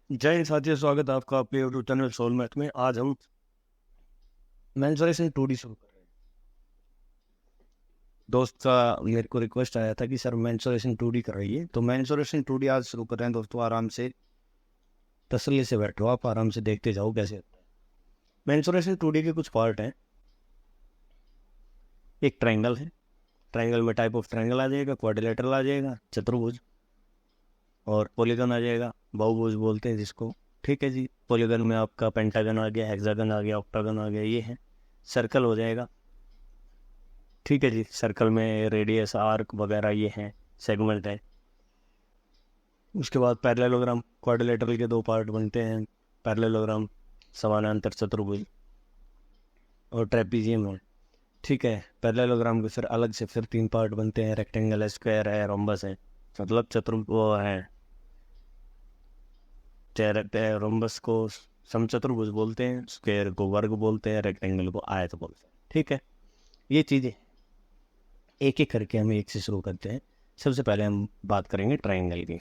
जय हिंद साथियों, स्वागत है आपका अपने यूट्यूब चैनल सोल मैथ में। आज हम मेंसुरेशन 2D शुरू कर रहे हैं। दोस्त का मेरे को रिक्वेस्ट आया था कि सर मेंसुरेशन 2D कर रही है, तो मेंसुरेशन 2D आज शुरू कर रहे हैं। दोस्तों आराम से तसल्ली से बैठो, आप आराम से देखते जाओ कैसे होता है। मेंसुरेशन 2D के कुछ पार्ट हैं। एक ट्रायंगल है, ट्रायंगल में टाइप ऑफ ट्रायंगल आ जाएगा, क्वाड्रिलेटरल आ जाएगा, चतुर्भुज, और पॉलीगन आ जाएगा, बहुभुज बोलते हैं जिसको। ठीक है जी, पॉलीगन में आपका पेंटागन आ गया, हेक्सागन आ गया, ऑक्टागन आ गया, ये है। सर्कल हो जाएगा। ठीक है जी, सर्कल में रेडियस, आर्क वगैरह ये हैं, सेगमेंट है। उसके बाद पैरेललोग्राम, क्वाड्रिलेटरल के दो पार्ट बनते हैं, पैरेललोग्राम, समानांतर चतुर्भुज, और ट्रेपीजियम है। ठीक है, पैरेललोग्राम के फिर अलग से फिर तीन पार्ट बनते हैं, रेक्टेंगल है, स्क्वायर है, रोम्बस है। मतलब वो है, रोम्बस को समचतुर्भुज बोलते हैं, स्क्वायर को वर्ग बोलते हैं, रेक्टेंगल को आयत बोलते हैं। ठीक है, ये चीज़ें एक एक करके हम एक से शुरू करते हैं। सबसे पहले हम बात करेंगे ट्रायंगल की।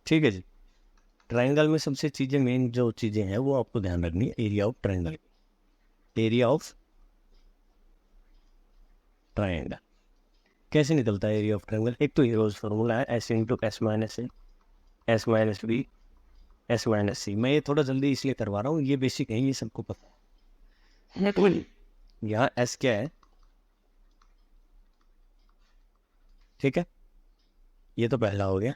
ठीक है जी, ट्रायंगल में सबसे चीज़ें, मेन जो चीज़ें हैं वो आपको ध्यान रखनी है। Area of triangle, area of triangle कैसे निकलता है एरिया ऑफ ट्रायंगल? एक तो हीरोज फार्मूला है, S into S minus A, S minus B, S minus C. मैं ये थोड़ा जल्दी इसलिए करवा रहा हूँ, ये बेसिक है, ये सबको पता है। यहाँ एस क्या है? ठीक है, ये तो पहला हो गया।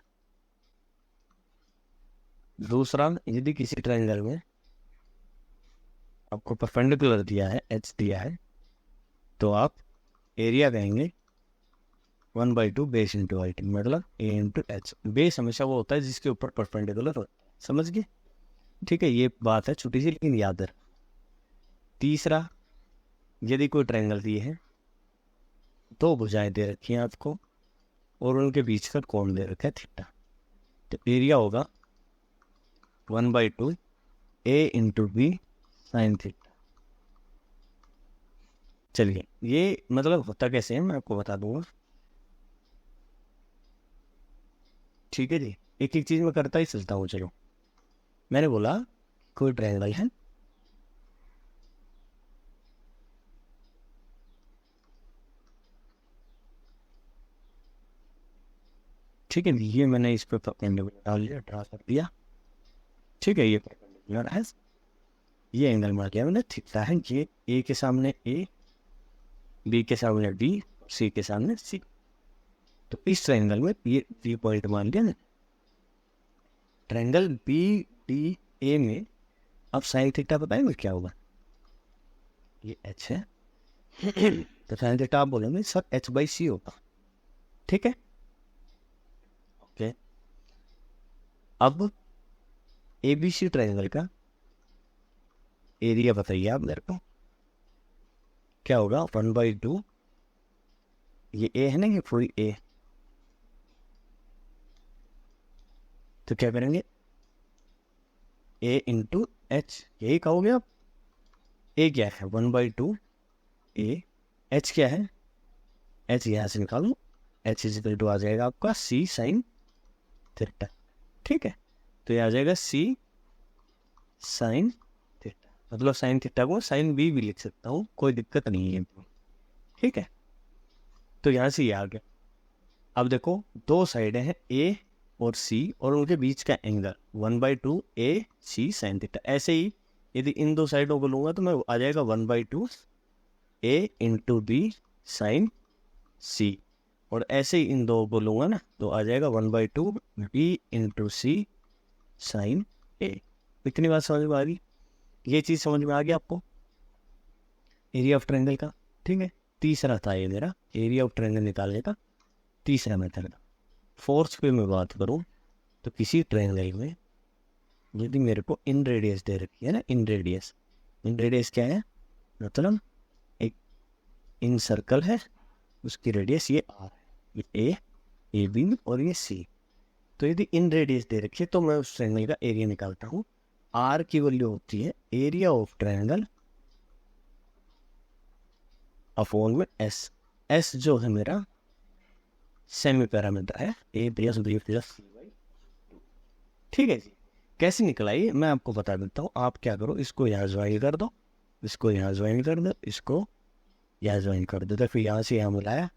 दूसरा, यदि किसी ट्रायंगल में आपको परपेंडिकुलर दिया है, एच दिया है, तो आप एरिया कहेंगे 1/2 बेस इंटू हाइट, मतलब ए इंटू एच। बेस हमेशा वो होता है जिसके ऊपर परपेंडिकुलर होता है, समझ गए? ठीक है, ये बात है छोटी सी लेकिन याद है। तीसरा, यदि कोई ट्रायंगल दिए है, दो भुजाएं दे रखी हैं आपको, और उनके बीच का कोण दे रखा है थीटा, तो एरिया होगा 1/2 A into B sine theta. चलिए, ये मतलब होता कैसे है मैं आपको बता दूंगा। ठीक है जी, एक एक चीज मैं करता ही चलता हूँ। चलो, मैंने बोला कोई ट्रायंगल है, ठीक है, ये मैंने इस पे परपेंडिकुलर डाल दिया, ड्रा कर दिया। ठीक है, ये परपेंडिकुलर है, ये एंगल मार दिया मैंने, थीटा है। ये ए के सामने ए, बी के सामने बी, सी के सामने सी। तो इस ट्रायंगल में ये पॉइंट मान लिया ना। ट्रायंगल बी डी ए में अब साइन थीटा बताएंगे क्या होगा? ये एच है, तो साइन थीटा आप बोलेंगे सर h/c होगा। ठीक है, ओके। अब ABC ट्रायंगल का एरिया बताइए आप मेरे को, क्या होगा? 1/2, ये ए है ना, ये पूरी ए, तो क्या करेंगे? ए इंटू एच, यही कहोगे आप। ए क्या है? 1/2 ए, एच क्या है? एच यहाँ से निकालो, एच इजिकल टू आ जाएगा आपका सी साइन थीटा। ठीक है, तो ये आ जाएगा सी साइन थीटा, मतलब साइन थीटा को साइन बी भी लिख सकता हूँ, कोई दिक्कत नहीं है। ठीक है, तो यहाँ से ये आ गया। अब देखो, दो साइडें हैं ए और सी, और उनके बीच का एंगल 1/2 ए सी साइन थीटा। ऐसे ही यदि इन दो साइडों को लूंगा तो मैं आ जाएगा 1/2 ए इंटू बी साइन सी, और ऐसे ही इन दो को लूंगा ना तो आ जाएगा 1/2 बी इंटू सी साइन ए। इतनी बात समझ में आ गई? ये चीज समझ में आ गया आपको एरिया ऑफ ट्रायंगल का? ठीक है, तीसरा था ये मेरा एरिया ऑफ ट्रायंगल निकालने का तीसरा मेथड। फोर्थ पे मैं बात करूं तो किसी ट्रायंगल में यदि मेरे को इन रेडियस दे रखी है ना, इन रेडियस, इन रेडियस क्या है? मतलब एक इन सर्कल है, उसकी रेडियस ये आर है, ये ए बी और ये सी। तो यदि इन रेडियस दे रखी है तो मैं उस ट्रायंगल का एरिया निकालता हूँ। आर की वैल्यू होती है एरिया ऑफ ट्रायंगल अपॉन में एस। एस जो है मेरा सेमी पैरामीटर है, A plus B plus C by 2। ठीक है जी। कैसे निकला ये मैं आपको बता देता हूँ। आप क्या करो, इसको यहाँ ज्वाइन कर दो, इसको यहाँ ज्वाइन कर दो, इसको यहाँ ज्वाइन कर दो, तो फिर यहाँ से यहाँ मिलाया,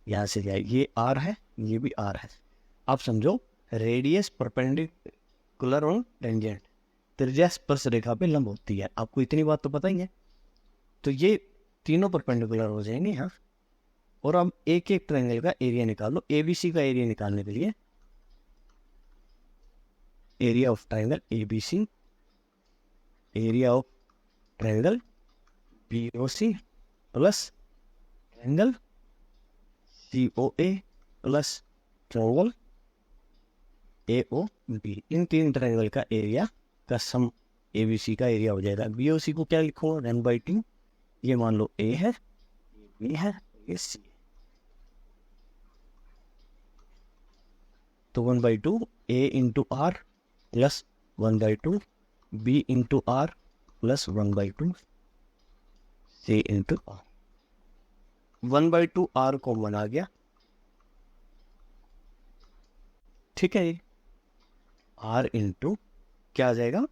यहाँ से जाए, ये आर है, ये भी आर है। आप समझो रेडियस परपेंडिकुलर ऑन टेंजेंट, त्रिज्या स्पर्श रेखा पे लंब होती है। आपको इतनी बात तो पता ही है। तो ये तीनों परपेंडिकुलर हो जाएंगे यहाँ। और अब एक एक ट्रायंगल का एरिया निकालो। एबीसी का एरिया निकालने के लिए area of triangle ABC, area of triangle BOC plus triangle COA plus triangle AOB, इन तीन ट्रायंगल का एरिया का सम एबीसी का एरिया हो जाएगा। बीओसी को क्या लिखूंगा, 1/2, ये मान लो ए है, ये बी है, ये सी है, तो 1/2 A into R plus 1/2 B into R plus 1/2 C into R. 1/2 R common आ गया, ठीक है। आर इंटू क्या आ जाएगा,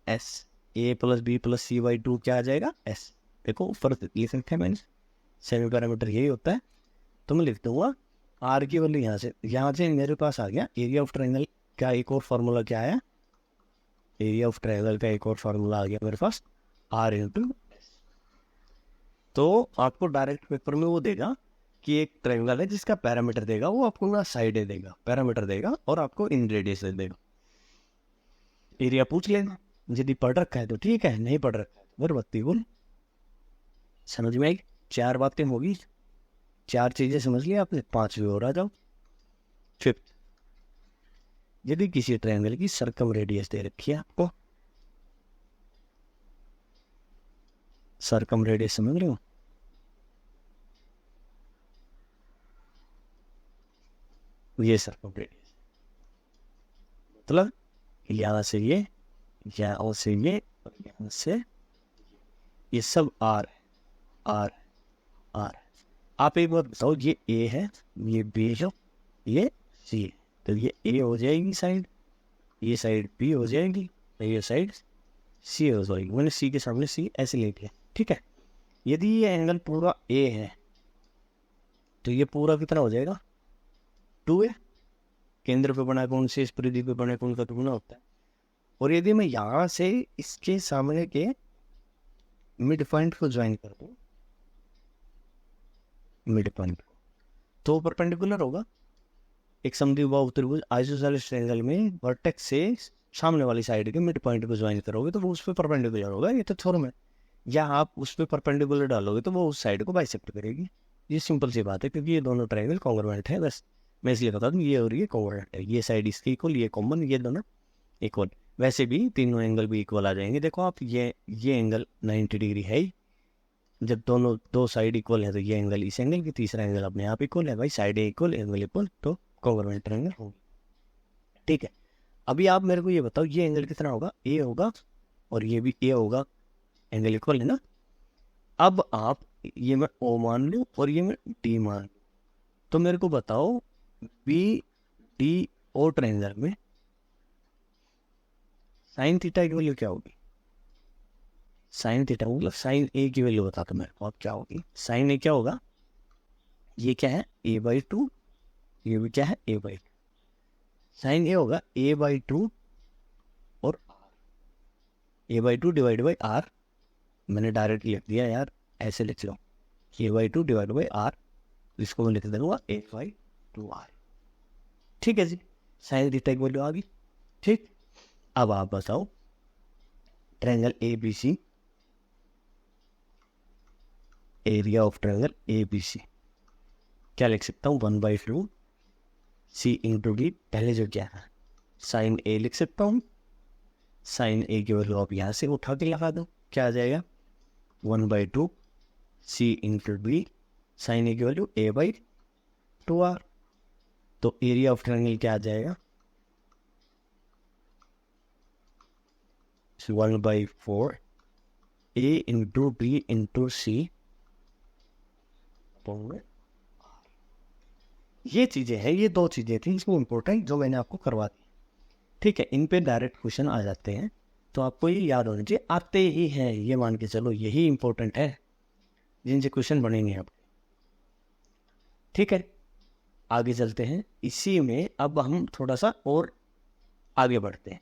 S, A plus B plus सी/2 क्या आ जाएगा, एस। देखो फर्क ये सकते हैं मैंने, सेमी पैरामीटर यही होता है। तो मैं लिख दूंगा आर की वैल्यू यहाँ से मेरे पास आ गया एरिया ऑफ ट्रायंगल का एक और फार्मूला क्या आया, एरिया ऑफ ट्रायंगल का एक और फार्मूला आ गया मेरे पास, आर इंटू एस। तो आपको डायरेक्ट पेपर में वो देगा कि एक ट्रायंगल है जिसका पैरामीटर देगा, वो आपको ना साइड देगा, पैरामीटर देगा और आपको इन रेडियस देगा। एरिया पूछ लेना, यदि पढ़ रखा है तो ठीक है, नहीं पढ़ रखा है तो फिर बत्ती बोल। समझ में आई? 4 बातें होगी, 4 चीजें समझ लिया आपने, 5वीं और आ जाओ। फिफ्थ, यदि किसी ट्रायंगल की सर्कम रेडियस दे रखी है आपको, सर्कम रेडियस समझ रहे हो, ये सर्कम रेडियस मतलब यहाँ से ये, यहाँ से ये और यहाँ से ये सब आर है, आर आर। आप एक बार बताओ, ये ए है, ये बी है, ये सी है, तो ये ए हो जाएगी साइड, ये साइड बी हो जाएगी, ये साइड सी हो जाएगी। मैंने सी के सामने सी ऐसे ले लिया, ठीक है। यदि ये एंगल पूरा ए है तो ये पूरा कितना हो जाएगा, 2 है। केंद्र पे बना कौन से, इस परिधि पे बना कौन का दुगुना होता है। और यदि मैं यहाँ से इसके सामने के मिड पॉइंट को ज्वाइन कर दूं, मिड पॉइंट को, तो परपेंडिकुलर होगा। एक समद्विबाहु त्रिभुज आइसोसेलेस ट्रायंगल में वर्टेक्स से सामने वाली साइड के मिड पॉइंट को ज्वाइन करोगे तो वो उस पर परपेंडिकुलर होगा, ये तो थ्योरम है। या आप उस पर परपेंडिकुलर डालोगे तो वो उस साइड को बाइसेक्ट करेगी। ये सिंपल सी बात है, क्योंकि ये दोनों ट्रायंगल कॉन्ग्रुएंट है। बस मैं इसलिए बता दूं, ये और ये कॉन्ग्रुएंट है, ये साइड इसकी इक्वल, ये कॉमन, ये दोनों इक्वल। वैसे भी तीनों एंगल भी इक्वल आ जाएंगे। देखो आप, ये एंगल 90 डिग्री है ही। जब दोनों दो साइड इक्वल है तो ये एंगल इस एंगल की, तीसरा एंगल अपने आप इक्वल है भाई, साइड इक्वल, एंगल इक्वल, तो कॉन्ग्रुएंट ट्रायंगल होगी, ठीक है। अभी आप मेरे को ये बताओ, ये एंगल कितना होगा, ए होगा, और ये भी ए होगा, एंगल इक्वल है ना। अब आप, ये मैं ओ मान लूँ और ये मैं डी मान लूँ, तो मेरे को बताओ बी डी ओ ट्रायंगल में साइन थीटा की वैल्यू क्या होगी। साइन थीटा मतलब साइन ए की वैल्यू बता दो मेरे को अब क्या होगी। साइन ए क्या होगा, ये क्या है a/2, ये भी क्या है a/2। साइन ए होगा a/2 और a/2 डिवाइड बाई आर। मैंने डायरेक्ट लिख दिया यार, ऐसे लिख लो, a/2 डिवाइड बाई आर, इसको मैं लिख दूंगा a/2r, ठीक है जी। साइन थीटा की वैल्यू आ गई, ठीक। अब आप बताओ triangle ABC, area of triangle ABC क्या लिख सकता हूँ, 1/2 C इंटू डी। पहले जो क्या है, साइन ए लिख सकता हूँ, साइन ए की वैल्यू आप यहाँ से उठा के लगा दो, क्या आ जाएगा 1/2 C इंटू डी, साइन ए की वैल्यू a/2r। तो एरिया ऑफ ट्रायंगल क्या आ जाएगा, 1/4 A इंटू बी इंटू सी। ये चीजें हैं, ये 2 चीजें थी इसमें इंपॉर्टेंट जो मैंने आपको करवा दी। ठीक है, इन पे डायरेक्ट क्वेश्चन आ जाते हैं, तो आपको ये याद होना चाहिए, आते ही हैं, ये मान के चलो, यही इंपॉर्टेंट है जिनसे क्वेश्चन बनेंगे आपके। ठीक है, आगे चलते हैं। इसी में अब हम थोड़ा सा और आगे बढ़ते हैं।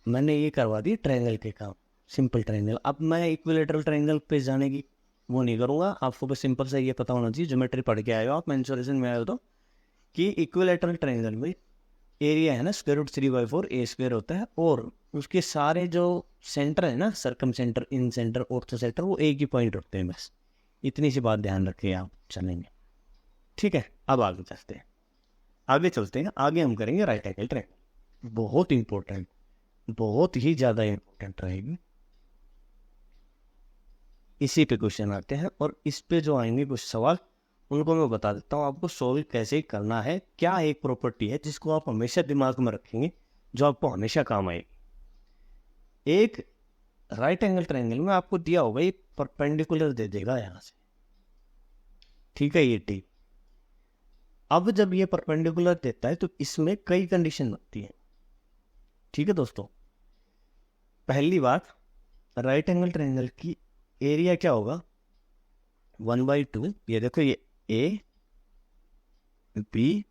मैंने ये करवा दी ट्रायंगल के काम, सिंपल ट्रायंगल। अब मैं इक्विलेटरल ट्रायंगल पे जाने की वो नहीं करूँगा, आपको बस सिंपल सा ये पता होना चाहिए, ज्योमेट्री पढ़ के आए हो आप, मेंसुरेशन में आए हो, तो कि इक्विलेटरल ट्रायंगल में एरिया है ना √3/4 ए स्क्वायर होता है, और उसके सारे जो सेंटर है ना, सरकम सेंटर, इन सेंटर, ऑर्थो सेंटर, वो एक ही पॉइंट होते हैं बस। इतनी सी बात ध्यान रखिए आप, चलेंगे। ठीक है, अब आगे चलते हैं, आगे हम करेंगे राइट एंगल ट्रायंगल। बहुत इंपॉर्टेंट, बहुत ही ज़्यादा इंपॉर्टेंट रहेगी। इसी पे क्वेश्चन आते हैं, और इस पे जो आएंगे कुछ सवाल, उनको मैं बता देता हूँ आपको सॉल्व कैसे करना है। क्या एक प्रॉपर्टी है जिसको आप हमेशा दिमाग में रखेंगे, जो आपको हमेशा काम आएगी। एक राइट एंगल ट्रायंगल में आपको दिया होगा, एक परपेंडिकुलर दे देगा यहाँ से, ठीक है, ये टी। अब जब ये परपेंडिकुलर देता है तो इसमें कई कंडीशन बनती है। ठीक है दोस्तों, पहली बात, राइट एंगल ट्रायंगल की एरिया क्या होगा, 1/2। ये देखो, ये ए बी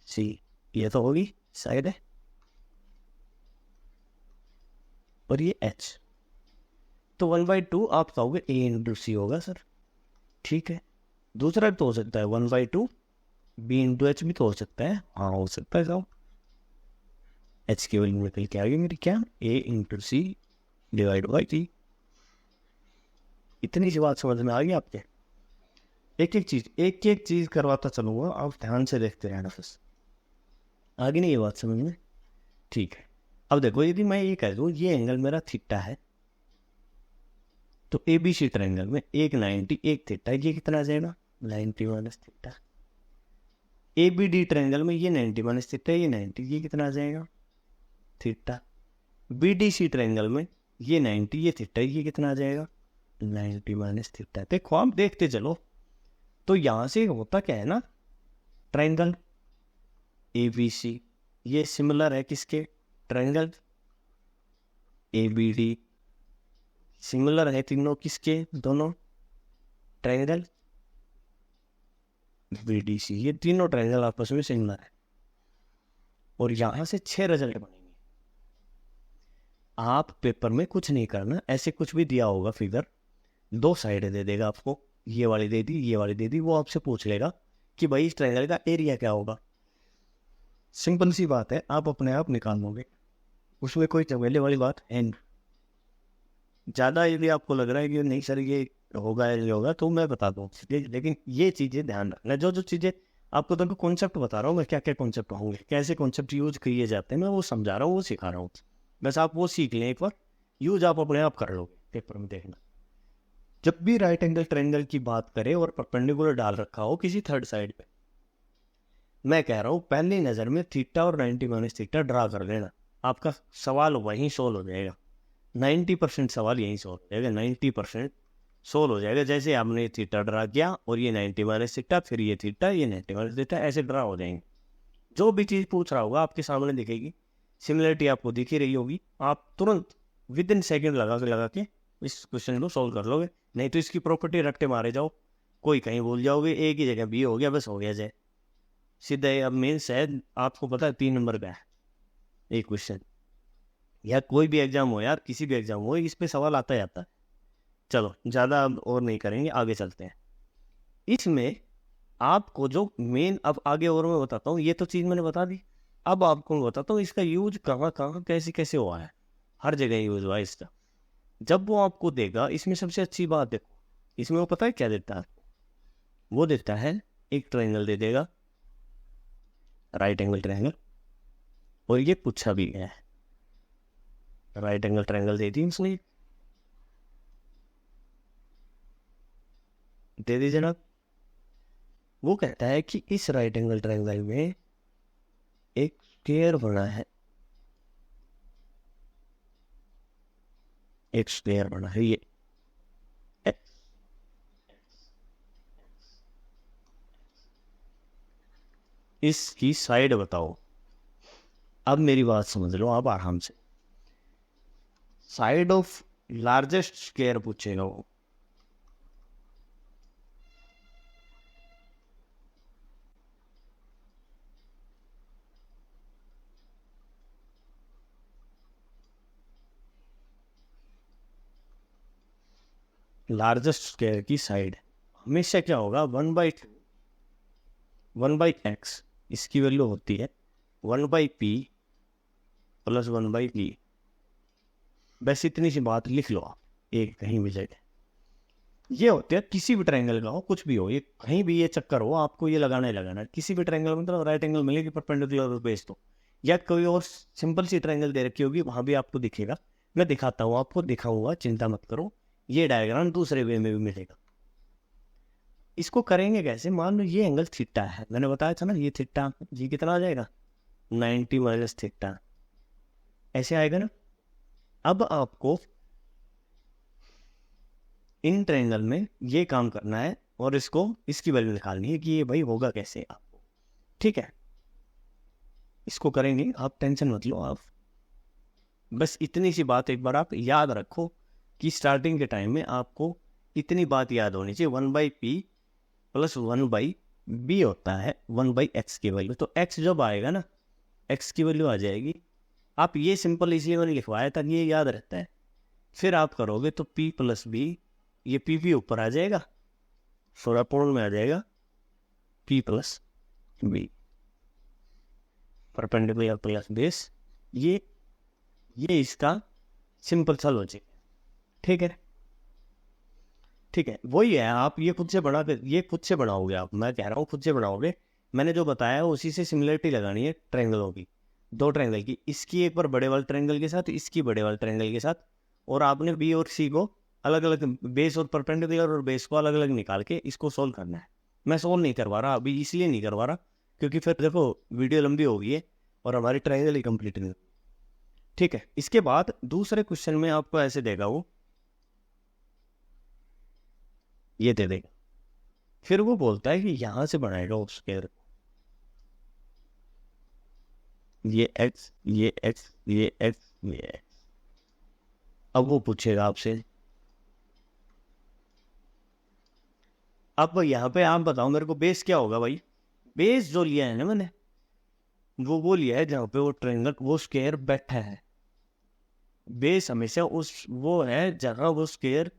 सी, ये तो होगी साइड है, और ये एच, तो 1/2 आप कहोगे ए इंटू सी होगा सर। ठीक है, दूसरा भी तो हो सकता है 1/2 बी इंटू एच भी तो हो सकता है, हाँ हो सकता है साहब। एच की वैल्यू निकल के आ गई मेरी, क्या, A into C divide by T. इतनी सी बात समझ में आ गई आपके। एक एक चीज करवाता चलूंगा, आप ध्यान से देखते रहना बस, आगे नहीं ये बात समझ में। ठीक है, अब देखो, यदि मैं ये कह दूँ ये एंगल मेरा थीटा है, तो ए बी सी ट्रायंगल में एक 90 एक थीटा, ये कितना आ जाएगा, 90 minus theta. A B D triangle में ये 90 माइनस थीटा, ये 90, ये कितना आ जाएगा, theta. B D C triangle में ये 90, ये थीटा, ये कितना आ जाएगा, 90 माइनस थीटा। देखो आप देखते चलो, तो यहाँ से होता क्या है ना, ट्रायंगल ए बी सी ये सिमिलर है किसके, triangle A B D similar है तीनों किसके, दोनों ट्रायंगल बी डी सी, ये तीनों ट्रायंगल आपस में सिमिलर है। और यहां से 6 रिजल्ट बनेंगे। आप पेपर में कुछ नहीं करना, ऐसे कुछ भी दिया होगा फिगर, 2 साइड दे देगा आपको, ये वाली दे दी, ये वाली दे दी, वो आपसे पूछ लेगा कि भाई इस ट्रायंगल का एरिया क्या होगा। सिंपल सी बात है, आप अपने आप निकाल लोगे, उसमें कोई झमेले वाली बात है नहीं। ज़्यादा यदि आपको लग रहा है कि नहीं सर ये होगा या ये होगा, तो मैं बता दूँ, लेकिन ये चीज़ें ध्यान रखना, जो चीज़ें आपको तो कॉन्सेप्ट बता रहा हूँ मैं, क्या क्या कॉन्सेप्ट होंगे, कैसे कॉन्सेप्ट यूज किए जाते हैं, मैं वो समझा रहा हूँ, वो सिखा रहा हूँ। बस आप वो सीख लें एक बार, यूज आप अपने आप कर लोगे, पेपर में देखना। जब भी राइट एंगल ट्रायंगल की बात करें और परपेंडिकुलर डाल रखा हो किसी थर्ड साइड पे, मैं कह रहा हूँ पहली नज़र में थीटा और 90 माइनस थीटा ड्रा कर लेना, आपका सवाल वहीं सोल्व हो जाएगा। 90% सवाल यहीं सोल्व हो जाएगा, 90% सोल्व हो जाएगा। जैसे आपने थीटा ड्रा किया और ये 90 माइनस थीटा, फिर ये थीटा, ये 90 माइनस थीटा, ऐसे ड्रा हो जाएंगे। जो भी चीज़ पूछ रहा होगा आपके सामने दिखेगी, सिमिलरिटी आपको दिख ही रही होगी, आप तुरंत विद इन सेकेंड लगा के इस क्वेश्चन को सोल्व कर लोगे। नहीं तो इसकी प्रॉपर्टी रट्टे मारे जाओ, कोई कहीं भूल जाओगे, एक ही जगह बी हो गया, बस हो गया जाए सीधा। अब मेन शायद आपको पता है 3 नंबर का है एक क्वेश्चन, या कोई भी एग्जाम हो यार, किसी भी एग्जाम हो, इस पे सवाल आता ही आता है। चलो ज़्यादा और नहीं करेंगे, आगे चलते हैं। इसमें आपको जो मेन, अब आगे और मैं बताता हूँ, ये तो चीज़ मैंने बता दी, अब आपको मैं बताता हूँ इसका यूज कहाँ कहाँ कैसे कैसे हुआ है। हर जगह यूज हुआ है इसका। जब वो आपको देगा, इसमें सबसे अच्छी बात देखो, इसमें वो पता है क्या देता है, वो देता है एक ट्रायंगल दे देगा, राइट एंगल ट्रायंगल, और ये पूछा भी गया है, राइट एंगल ट्रायंगल दे दी इसमें, दे दी जनाब। वो कहता है कि इस राइट एंगल ट्रायंगल में एक स्क्वायर बना है, एक स्क्वायर बना है, ये इसकी साइड बताओ। अब मेरी बात समझ लो आप आराम से। साइड ऑफ लार्जेस्ट स्क्वायर पूछेगा वो। लार्जेस्ट स्क्वायर की साइड हमेशा क्या होगा, 1/x, इसकी वैल्यू होती है 1/p प्लस 1/p। बस इतनी सी बात लिख लो आप, एक कहीं भी जगह। ये होते हैं किसी भी ट्रायंगल का हो, कुछ भी हो, ये कहीं भी ये चक्कर हो, आपको ये लगाना ही लगाना है। किसी भी ट्रायंगल में मतलब राइट एंगल मिलेगी परपेंडिकुलर बेस तो, या कोई और सिंपल सी ट्रायंगल दे रखी होगी, वहां भी आपको दिखेगा। मैं दिखाता हूँ आपको, दिखाऊंगा, चिंता मत करो। ये डायग्राम दूसरे वे में भी मिलेगा। इसको करेंगे कैसे, मान लो ये एंगल थीटा है, मैंने बताया था ना, ये थीटा, ये कितना आ जाएगा 90 माइनस थीटा, ऐसे आएगा ना। अब आपको इन ट्रायंगल में ये काम करना है और इसको, इसकी वैल्यू निकालनी है कि ये भाई होगा कैसे आपको। ठीक है, इसको करेंगे, आप टेंशन मत लो। आप बस इतनी सी बात एक बार आप याद रखो कि स्टार्टिंग के टाइम में आपको इतनी बात याद होनी चाहिए, 1/p प्लस 1/b होता है 1/x की वैल्यू। तो x जब आएगा ना, x की वैल्यू आ जाएगी। आप ये सिंपल इसलिए मैंने लिखवाया ताकि ये याद रहता है। फिर आप करोगे तो p प्लस b, ये p भी ऊपर आ जाएगा, सोरापूर्ण में आ जाएगा p plus b, perpendicular plus base. ये इसका सिंपल सा लॉजिक। ठीक है, ठीक है, वही है। आप ये खुद से बना कर, ये खुद से बनाओगे आप, मैं कह रहा हूँ खुद से बनाओगे। मैंने जो बताया उसी से सिमिलरिटी लगानी है ट्रायंगलों की, दो ट्रायंगल की, इसकी एक बार बड़े वाले ट्रायंगल के साथ, इसकी बड़े वाले ट्रायंगल के साथ। और आपने बी और सी को अलग अलग, बेस और परपेंडिकुलर और बेस को अलग अलग निकाल के इसको सोल्व करना है। मैं सोल्व नहीं करवा रहा अभी, इसलिए नहीं करवा रहा क्योंकि फिर देखो वीडियो लंबी हो गई है और हमारी ट्रायंगल ही कंप्लीट नहीं। ठीक है, इसके बाद दूसरे क्वेश्चन में आपको ऐसे देगा वो, ये दे देगा। फिर वो बोलता है कि यहां से बनाएगा उस स्क्वायर, ये x, ये x, ये x, ये x। अब वो पूछेगा आपसे, अब यहाँ पे आप बताओ मेरे को बेस क्या होगा भाई। बेस जो लिया है ना मैंने, वो लिया है जहाँ पे वो ट्रायंगल, वो स्क्वायर बैठा है। बेस हमेशा उस वो है जहाँ वो स्क्वायर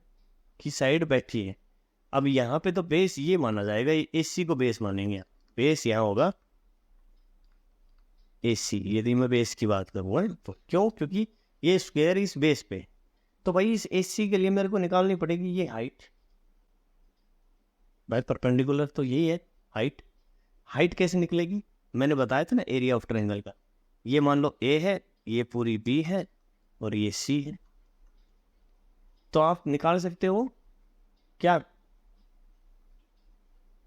की साइड बैठी है। अब यहाँ पे तो बेस ये माना जाएगा, AC को बेस मानेंगे। बेस यहाँ होगा AC, यदि मैं बेस की बात करूँगा तो। क्यों, क्योंकि ये स्क्वायर इस बेस पे। तो भाई इस AC के लिए मेरे को निकालनी पड़ेगी ये हाइट। भाई परपेंडिकुलर तो यही है हाइट। हाइट कैसे निकलेगी, मैंने बताया था ना एरिया ऑफ ट्रायंगल का। ये मान लो A है, ये पूरी B है और ये C है। तो आप निकाल सकते हो क्या,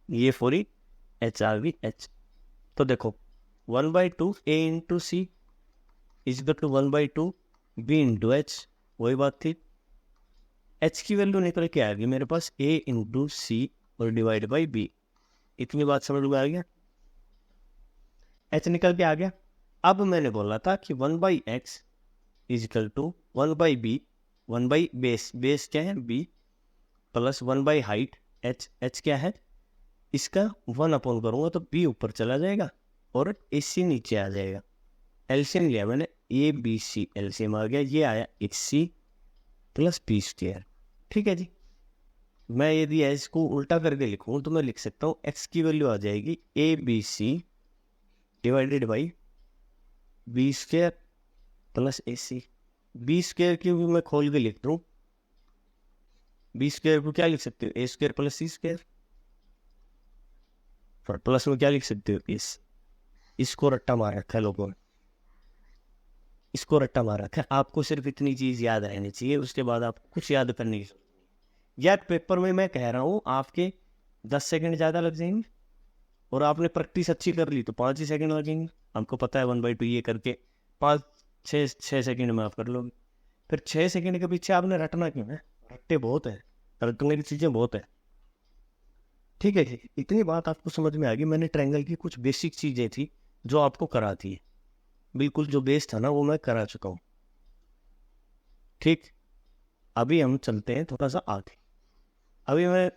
ये पूरी HRV H। तो देखो 1/2 A into C is equal to 1/2 B into H। वही बात थी, H की वैल्यू निकल के आ गई मेरे पास A इंटू C और डिवाइड बाई B। इतनी बात समझ में आ गया, H निकल के आ गया। अब मैंने बोला था कि 1/x is equal to 1/b, 1/बेस, बेस क्या है B, प्लस 1/हाइट H, H क्या है इसका 1 अपॉन करूँगा तो B ऊपर चला जाएगा और AC नीचे आ जाएगा। एलसीएम लिया मैंने, ABC एलसीएम आ गया, ये आया AC प्लस B स्क्वायर। ठीक है जी, मैं यदि इसको उल्टा करके लिखूँ तो मैं लिख सकता हूँ x की वैल्यू आ जाएगी ABC divided by B square plus AC। B square की भी मैं खोल के लिख दूँ, B स्क्वायर को क्या लिख सकते हो, A square plus C square. और प्लस में क्या लिख सकते हो, इसको रट्टा मार रखा है लोगों ने, इसको रट्टा मार रखा है। आपको सिर्फ इतनी चीज याद रहनी चाहिए, उसके बाद आप कुछ याद करने की जरूरत नहीं। यार पेपर में मैं कह रहा हूँ आपके 10 सेकंड ज़्यादा लग जाएंगे और आपने प्रैक्टिस अच्छी कर ली तो 5 ही सेकंड लगेंगे। हमको पता है 1/2 ये करके 5-6 सेकंड में आप कर लोगे। फिर 6 सेकंड के पीछे आपने रटना क्यों है, रट्टे बहुत है, रटने की चीज़ें बहुत है। ठीक है, इतनी बात आपको समझ में आ गई। मैंने ट्रायंगल की कुछ बेसिक चीज़ें थी जो आपको कराती है। बिल्कुल जो बेस था ना वो मैं करा चुका हूँ। ठीक, अभी हम चलते हैं थोड़ा सा आगे। अभी मैं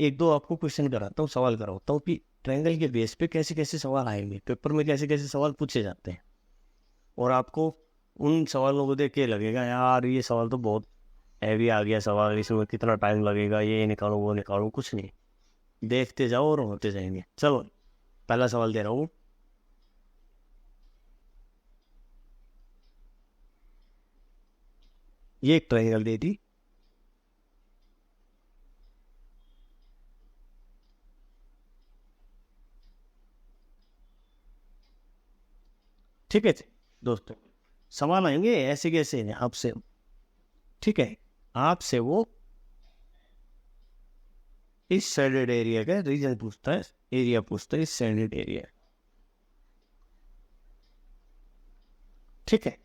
एक दो आपको क्वेश्चन कराता हूँ, सवाल कराता हूँ कि ट्रायंगल के बेस पे कैसे कैसे सवाल आएंगे, पेपर में कैसे कैसे सवाल पूछे जाते हैं। और आपको उन सवालों को देख के लगेगा यार ये सवाल तो बहुत हैवी आ गया सवाल, इसमें कितना टाइम लगेगा, ये निकालो वो निकालो। कुछ नहीं, देखते जाओ और होते जाएंगे। चलो पहला सवाल दे रहा हूँ। ये एक ट्रायंगल दे दी, ठीक है दोस्तों। सवाल आएंगे ऐसे कैसे हैं आपसे, ठीक है, आपसे वो इस साइडेड एरिया का रीजन पूछता है, एरिया पूछता है इस साइडेड एरिया, ठीक है।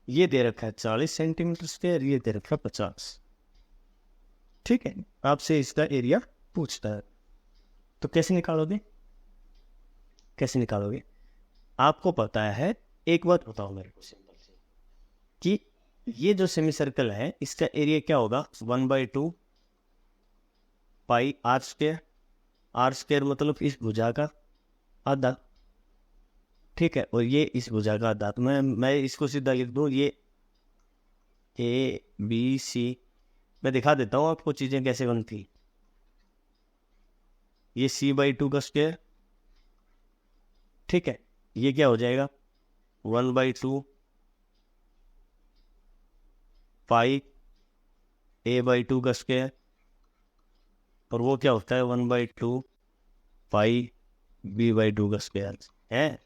ये दे रखा है 40 सेंटीमीटर स्क्वायर, ये दे रखा है 50, ठीक है। आपसे इसका एरिया पूछता है, तो कैसे निकालोगे, कैसे निकालोगे। आपको पता है, एक बात बताओ मेरे को सिंपल सी, कि ये जो सेमी सर्कल है इसका एरिया क्या होगा, 1/2 पाई आर स्क्वायर। आर स्क्वायर मतलब इस भुजा का आधा, ठीक है। और ये इस भुजा का आधा, तो मैं इसको सीधा लिख दूँ, ये ABC। मैं दिखा देता हूँ आपको चीज़ें कैसे बनती। ये C/2 का स्क्वायर, ठीक है। ये क्या हो जाएगा, 1/2 पाई A/2 का स्क्वायर। और वो क्या होता है, 1/2 पाई B/2 का स्क्वायर है।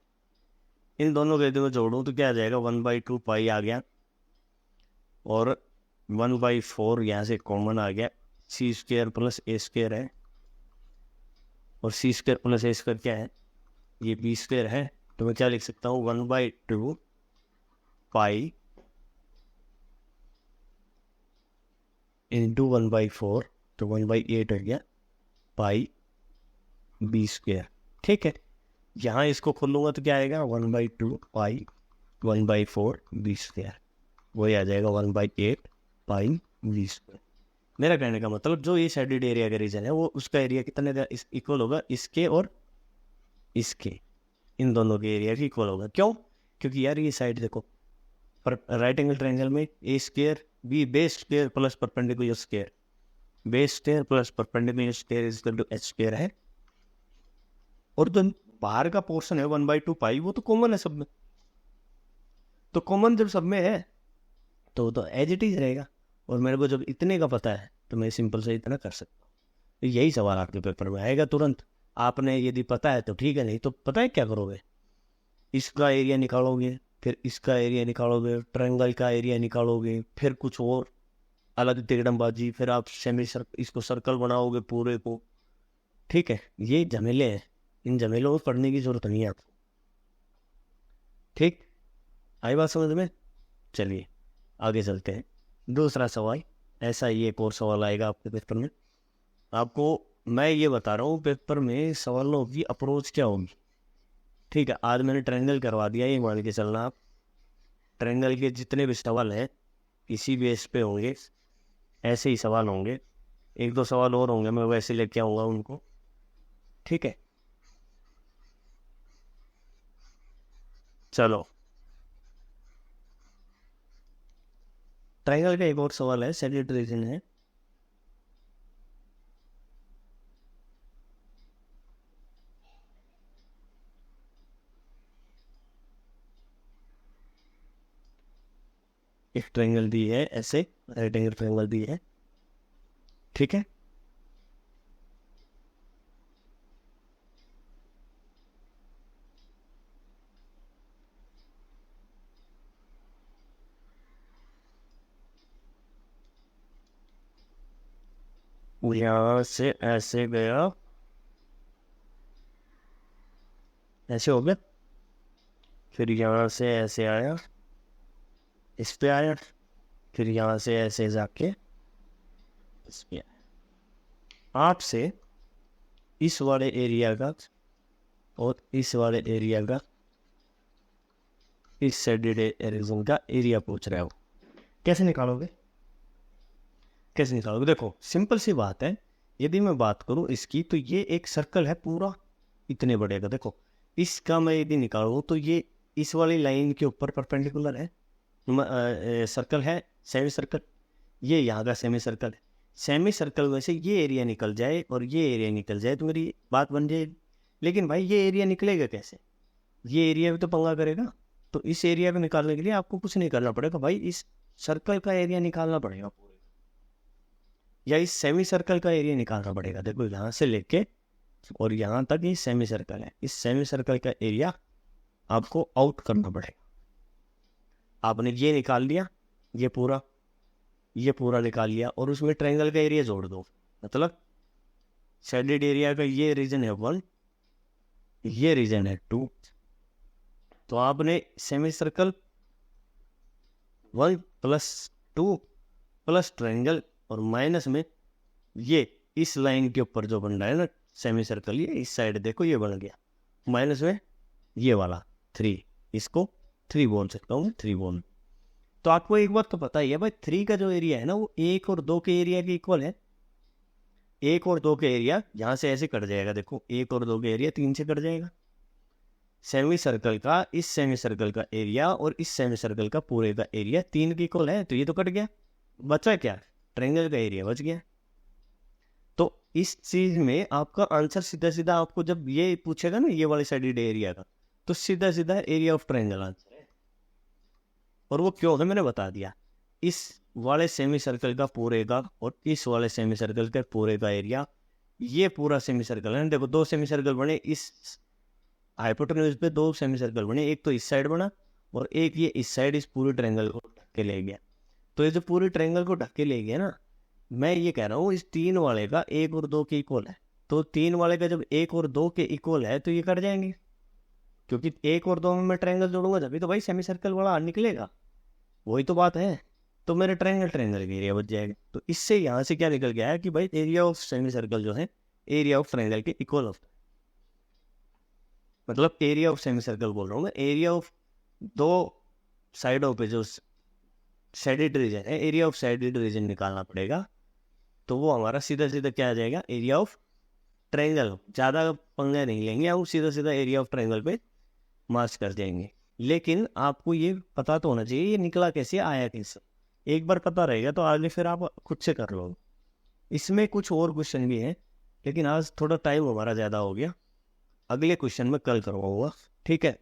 इन दोनों को यदि मैं जोड़ूँ तो क्या आ जाएगा, 1/2 पाई आ गया, और 1/4 यहाँ से कॉमन आ गया। C square plus A square है, और C square plus A square क्या है, ये B स्क्वायर है। तो मैं क्या लिख सकता हूँ, 1/2 पाई इंटू 1/4, तो 1/8 हो गया पाई B स्क्वायर, ठीक है। यहाँ इसको खोलूंगा तो क्या आएगा, 1/2 पाई 1/4 B स्क्वायर, वही आ जाएगा 1/8 पाई B स्क्वायर। मेरा कहने का मतलब जो ये शेडेड एरिया का रीजन है वो उसका एरिया कितने इक्वल होगा, इसके और इसके, इन दोनों के एरिया की इक्वल होगा। क्यों, क्योंकि यार ये साइड देखो, पर राइट एंगल ट्रायंगल में A square B base square plus perpendicular square, base square plus perpendicular square is equal to H square है। और जो बाहर का पोर्शन है 1/2 पाई, वो तो कॉमन है सब में। तो कॉमन जब सब में है तो एज इट इज रहेगा। और मेरे को जब इतने का पता है तो मैं सिंपल से इतना कर सकता हूँ। यही सवाल आपके पेपर में आएगा तुरंत। आपने यदि पता है तो ठीक है, नहीं तो पता है क्या करोगे, इसका एरिया निकालोगे, फिर इसका एरिया निकालोगे, ट्रायंगल का एरिया निकालोगे, फिर कुछ और अलग तिकड़मबाजी, फिर आप इसको सर्कल बनाओगे पूरे को, ठीक है। ये झमेले हैं, इन झमेलों को पढ़ने की जरूरत नहीं है आपको, ठीक। आई बात समझ में। चलिए आगे चलते हैं। दूसरा सवाल, ऐसा ही एक और सवाल आएगा आपके पेपर में। आपको मैं ये बता रहा हूँ पेपर में सवालों की अप्रोच क्या होगी, ठीक है। आज मैंने ट्रायंगल करवा दिया, ये मान के चलना आप, ट्रायंगल के जितने भी सवाल हैं इसी बेस पे होंगे, ऐसे ही सवाल होंगे। एक दो सवाल और होंगे, मैं वैसे लेके आऊँगा उनको, ठीक है। चलो ट्रायंगल का एक और सवाल है, सेडेड रीजन है। एक ट्रायंगल दी है ऐसे, राइट एंगल ट्रायंगल दी है, ठीक है। यहाँ से ऐसे गया, ऐसे हो गया, फिर यहाँ से ऐसे आया, इस पे आया, फिर यहाँ से ऐसे जाके इस पे आया। आपसे इस वाले एरिया का और इस वाले एरिया का इस शेडेड रीजन का एरिया पूछ रहा है वो। कैसे निकालोगे? देखो सिंपल सी बात है। यदि मैं बात करूं इसकी, तो ये एक सर्कल है पूरा इतने बड़े का। देखो इसका मैं यदि निकालूं तो ये इस वाली लाइन के ऊपर परपेंडिकुलर है, सर्कल है, सेमी सर्कल। ये यहाँ का सेमी सर्कल है। सेमी सर्कल में से ये एरिया निकल जाए और ये एरिया निकल जाए तो मेरी बात बन जाएगी। लेकिन भाई ये एरिया निकलेगा कैसे? ये एरिया भी तो पंगा करेगा। तो इस एरिया को निकालने के लिए आपको कुछ नहीं करना पड़ेगा भाई, इस सर्कल का एरिया निकालना पड़ेगा पूरे, या इस सेमी सर्कल का एरिया निकालना पड़ेगा। देखो यहाँ से लेके और यहाँ तक ये सेमी सर्कल है, इस सेमी सर्कल का एरिया आपको आउट करना पड़ेगा। आपने ये निकाल लिया, ये पूरा निकाल लिया, और उसमें ट्रायंगल का एरिया जोड़ दो। मतलब शेडेड एरिया का ये रीजन है 1, ये रीजन है 2। तो आपने सेमी सर्कल 1 + 2 प्लस ट्रायंगल और माइनस में ये इस लाइन के ऊपर जो बन रहा है ना सेमी सर्कल, ये इस साइड देखो ये बन गया, माइनस में ये वाला 3, इसको 3 बोल सकता हूँ, 3 बोल। तो आपको एक बात तो पता ही है भाई, 3 का जो एरिया है ना वो 1 और 2 के एरिया के इक्वल है। 1 और 2 के एरिया यहाँ से ऐसे कट जाएगा। देखो 1 और 2 के एरिया 3 से कट जाएगा। सेमी सर्कल का इस सेमी सर्कल का एरिया और इस सेमी सर्कल का पूरे का एरिया 3 के इक्वल है, तो ये तो कट गया, बचा क्या? ट्रायंगल का एरिया बच गया। तो इस चीज में आपका आंसर सीधा सीधा आपको जब ये पूछेगा ना ये वाले शेडेड एरिया का, तो सीधा सीधा एरिया ऑफ ट्रायंगल आंसर है। और वो क्यों है मैंने बता दिया। इस वाले सेमी सर्कल का पूरे का और इस वाले सेमी सर्कल के पूरे का एरिया, ये पूरा सेमी सर्कल है। देखो 2 सेमी सर्कल बने, इस हाइपोटेन्यूज पे 2 सेमी सर्कल बने, एक तो इस साइड बना और एक ये इस साइड इस पूरे ट्रायंगल को ढक के ले गया। तो ये जो पूरे ट्रायंगल को ढक के ले गया ना, मैं ये कह रहा हूँ इस 3 वाले का 1 और 2 के इक्वल है। तो 3 वाले का जब 1 और 2 के इक्वल है तो ये कट जाएंगे, क्योंकि 1 और 2 में मैं ट्रायंगल जोड़ूंगा तभी तो भाई सेमी सर्कल वाला निकलेगा। वही तो बात है। तो मेरे ट्रायंगल का एरिया बच जाएगा। तो इससे यहाँ से क्या निकल गया है कि भाई एरिया ऑफ सेमी सर्कल जो है एरिया ऑफ ट्रायंगल के इक्वल होता है। मतलब एरिया ऑफ सेमी सर्कल बोल रहा हूँ मैं, एरिया ऑफ 2 साइडों पे जो शेडेड रीजन है, एरिया ऑफ शेडेड रीजन निकालना पड़ेगा। तो वो हमारा सीधा सीधा क्या आ जाएगा? Area of triangle. ज़्यादा पंगे नहीं लेंगे, हम सीधा सीधा एरिया ऑफ ट्रायंगल पे मार्च कर जाएंगे। लेकिन आपको ये पता तो होना चाहिए ये निकला कैसे, आया कैसे। एक बार पता रहेगा तो आगे फिर आप खुद से कर लो। इसमें कुछ और क्वेश्चन भी हैं, लेकिन आज थोड़ा टाइम हमारा ज़्यादा हो गया। अगले क्वेश्चन में कल करवाऊंगा, ठीक है।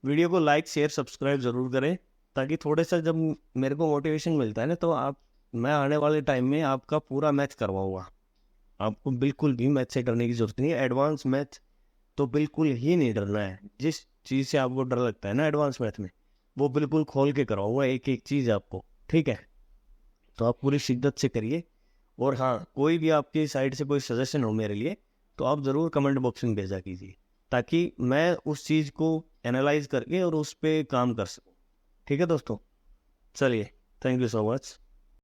वीडियो को लाइक शेयर सब्सक्राइब ज़रूर करें, ताकि थोड़े सा जब मेरे को मोटिवेशन मिलता है ना, तो मैं आने वाले टाइम में आपका पूरा मैथ करवाऊंगा। आपको बिल्कुल भी मैथ से डरने की जरूरत नहीं है। एडवांस मैथ तो बिल्कुल ही नहीं डरना है। जिस चीज़ से आपको डर लगता है ना एडवांस मैथ में, वो बिल्कुल खोल के करवाऊंगा एक एक चीज़ आपको, ठीक है। तो आप पूरी शिद्दत से करिए। और हाँ, कोई भी आपकी साइड से कोई सजेशन हो मेरे लिए तो आप ज़रूर कमेंट बॉक्स में भेजा कीजिए, ताकि मैं उस चीज़ को एनालाइज करके और उस पर काम कर सकूँ, ठीक है दोस्तों। चलिए, थैंक यू सो मच।